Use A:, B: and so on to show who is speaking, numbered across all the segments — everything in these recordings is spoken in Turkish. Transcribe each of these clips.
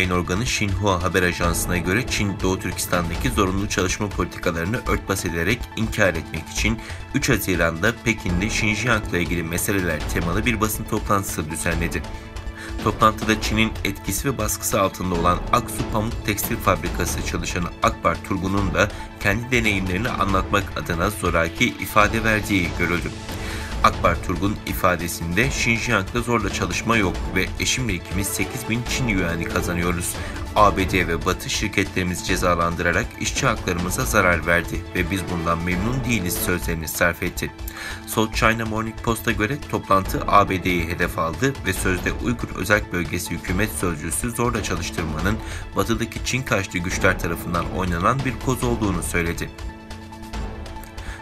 A: yayın organı Xinhua haber ajansına göre Çin, Doğu Türkistan'daki zorunlu çalışma politikalarını örtbas ederek inkar etmek için 3 Haziran'da Pekin'de Xinjiang'la ilgili meseleler temalı bir basın toplantısı düzenledi. Toplantıda Çin'in etkisi ve baskısı altında olan Aksu Pamuk Tekstil Fabrikası çalışanı Akbar Turgun'un da kendi deneyimlerini anlatmak adına zoraki ifade verdiği görüldü. Akbar Turgun ifadesinde Xinjiang'da zorla çalışma yok ve eşimle ikimiz 8.000 Çin yuanı kazanıyoruz. ABD ve Batı şirketlerimizi cezalandırarak işçi haklarımıza zarar verdi ve biz bundan memnun değiliz sözlerini sarf etti. South China Morning Post'a göre toplantı ABD'yi hedef aldı ve sözde Uygur Özerk Bölgesi hükümet sözcüsü zorla çalıştırmanın batıdaki Çin karşıtı güçler tarafından oynanan bir koz olduğunu söyledi.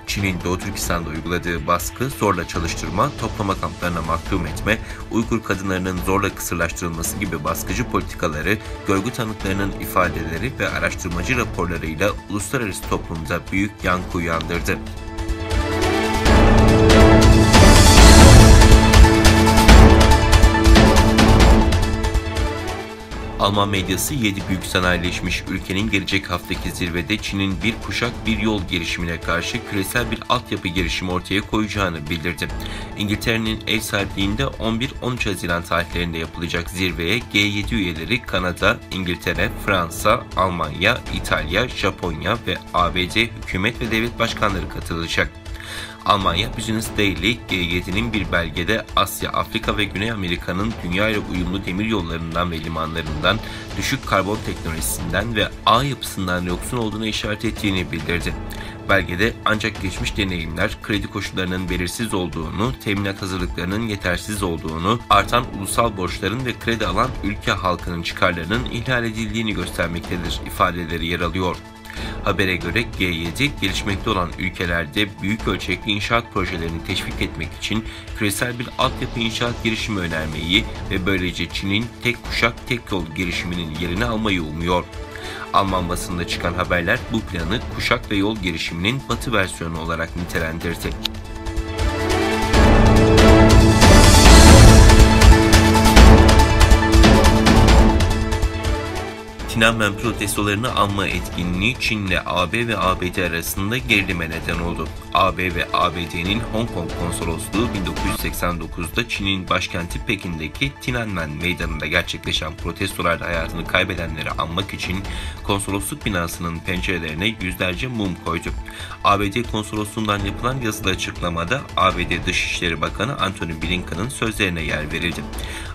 A: Çin'in Doğu Türkistan'da uyguladığı baskı, zorla çalıştırma, toplama kamplarına mahkum etme, Uygur kadınlarının zorla kısırlaştırılması gibi baskıcı politikaları, görgü tanıklarının ifadeleri ve araştırmacı raporlarıyla uluslararası toplumda büyük yankı uyandırdı. Alman medyası 7 büyük sanayileşmiş ülkenin gelecek haftaki zirvede Çin'in bir kuşak bir yol girişimine karşı küresel bir altyapı girişimi ortaya koyacağını bildirdi. İngiltere'nin ev sahipliğinde 11-13 Haziran tarihlerinde yapılacak zirveye G7 üyeleri Kanada, İngiltere, Fransa, Almanya, İtalya, Japonya ve ABD hükümet ve devlet başkanları katılacak. Almanya Business Daily, G7'nin bir belgede Asya, Afrika ve Güney Amerika'nın dünya ile uyumlu demiryollarından ve limanlarından, düşük karbon teknolojisinden ve ağ yapısından yoksun olduğunu işaret ettiğini bildirdi. Belgede ancak geçmiş deneyimler, kredi koşullarının belirsiz olduğunu, teminat hazırlıklarının yetersiz olduğunu, artan ulusal borçların ve kredi alan ülke halkının çıkarlarının ihlal edildiğini göstermektedir ifadeleri yer alıyor. Habere göre G7, gelişmekte olan ülkelerde büyük ölçekli inşaat projelerini teşvik etmek için küresel bir altyapı inşaat girişimi önermeyi ve böylece Çin'in tek kuşak tek yol girişiminin yerini almayı umuyor. Alman basında çıkan haberler bu planı kuşak ve yol girişiminin batı versiyonu olarak nitelendirdi. Tiananmen protestolarını anma etkinliği Çin'le AB ve ABD arasında gerilime neden oldu. AB ve ABD'nin Hong Kong konsolosluğu 1989'da Çin'in başkenti Pekin'deki Tiananmen Meydanı'nda gerçekleşen protestolarda hayatını kaybedenleri anmak için konsolosluk binasının pencerelerine yüzlerce mum koydu. ABD konsolosluğundan yapılan yazılı açıklamada ABD Dışişleri Bakanı Antony Blinken'ın sözlerine yer verildi.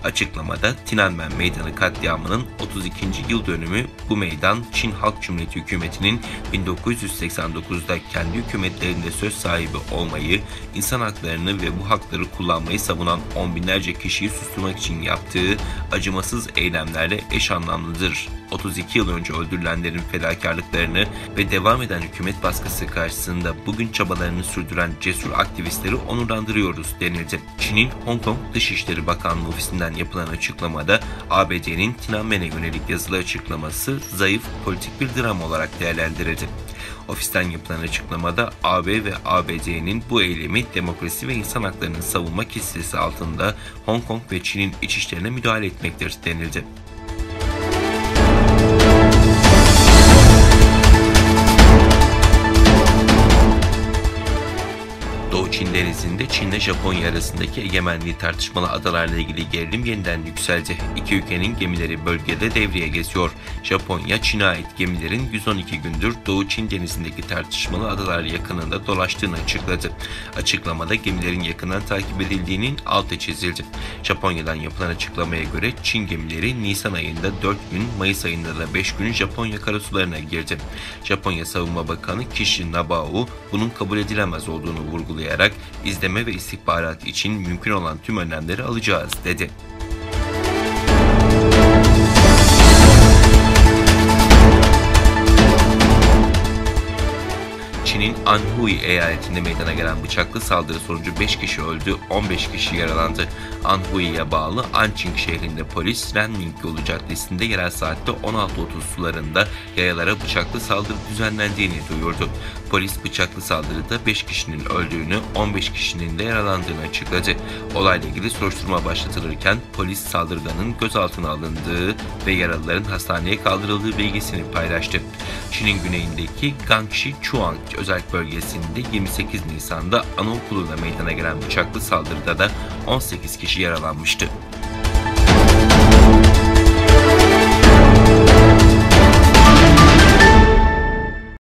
A: Açıklamada Tiananmen Meydanı katliamının 32. yıl dönümü bu meydan Çin Halk Cumhuriyeti hükümetinin 1989'da kendi hükümetlerinde söz sahibi olmayı, insan haklarını ve bu hakları kullanmayı savunan on binlerce kişiyi susturmak için yaptığı acımasız eylemlerle eş anlamlıdır. 32 yıl önce öldürülenlerin fedakarlıklarını ve devam eden hükümet baskısı karşısında bugün çabalarını sürdüren cesur aktivistleri onurlandırıyoruz denildi. Çin'in Hong Kong Dışişleri Bakanlığı ofisinden yapılan açıklamada ABD'nin Tiananmen'e yönelik yazılı açıklaması zayıf politik bir dram olarak değerlendirildi. Ofisten yapılan açıklamada AB ve ABD'nin bu eylemi demokrasi ve insan haklarını savunma kisvesi altında Hong Kong ve Çin'in iç işlerine müdahale etmektir denildi. Çin denizinde Çin ile Japonya arasındaki egemenliği tartışmalı adalarla ilgili gerilim yeniden yükseldi. İki ülkenin gemileri bölgede devreye geziyor. Japonya, Çin'e ait gemilerin 112 gündür Doğu Çin denizindeki tartışmalı adalar yakınında dolaştığını açıkladı. Açıklamada gemilerin yakından takip edildiğinin altı çizildi. Japonya'dan yapılan açıklamaya göre Çin gemileri Nisan ayında 4 gün, Mayıs ayında da 5 gün Japonya karasularına girdi. Japonya Savunma Bakanı Kishi Nabao bunun kabul edilemez olduğunu vurgulayarak izleme ve istihbarat için mümkün olan tüm önlemleri alacağız dedi. Çin'in Çin'in Anhui eyaletinde meydana gelen bıçaklı saldırı sonucu 5 kişi öldü, 15 kişi yaralandı. Anhui'ye bağlı Anqing şehrinde polis, Renmin yolu caddesinde yerel saatte 16.30 sularında yayalara bıçaklı saldırı düzenlendiğini duyurdu. Polis bıçaklı saldırıda 5 kişinin öldüğünü, 15 kişinin de yaralandığını açıkladı. Olayla ilgili soruşturma başlatılırken polis saldırganın gözaltına alındığı ve yaralıların hastaneye kaldırıldığı bilgisini paylaştı. Çin'in güneyindeki Gangxi Chuang özel bölgesinde 28 Nisan'da anaokulunda meydana gelen bıçaklı saldırıda da 18 kişi yaralanmıştı.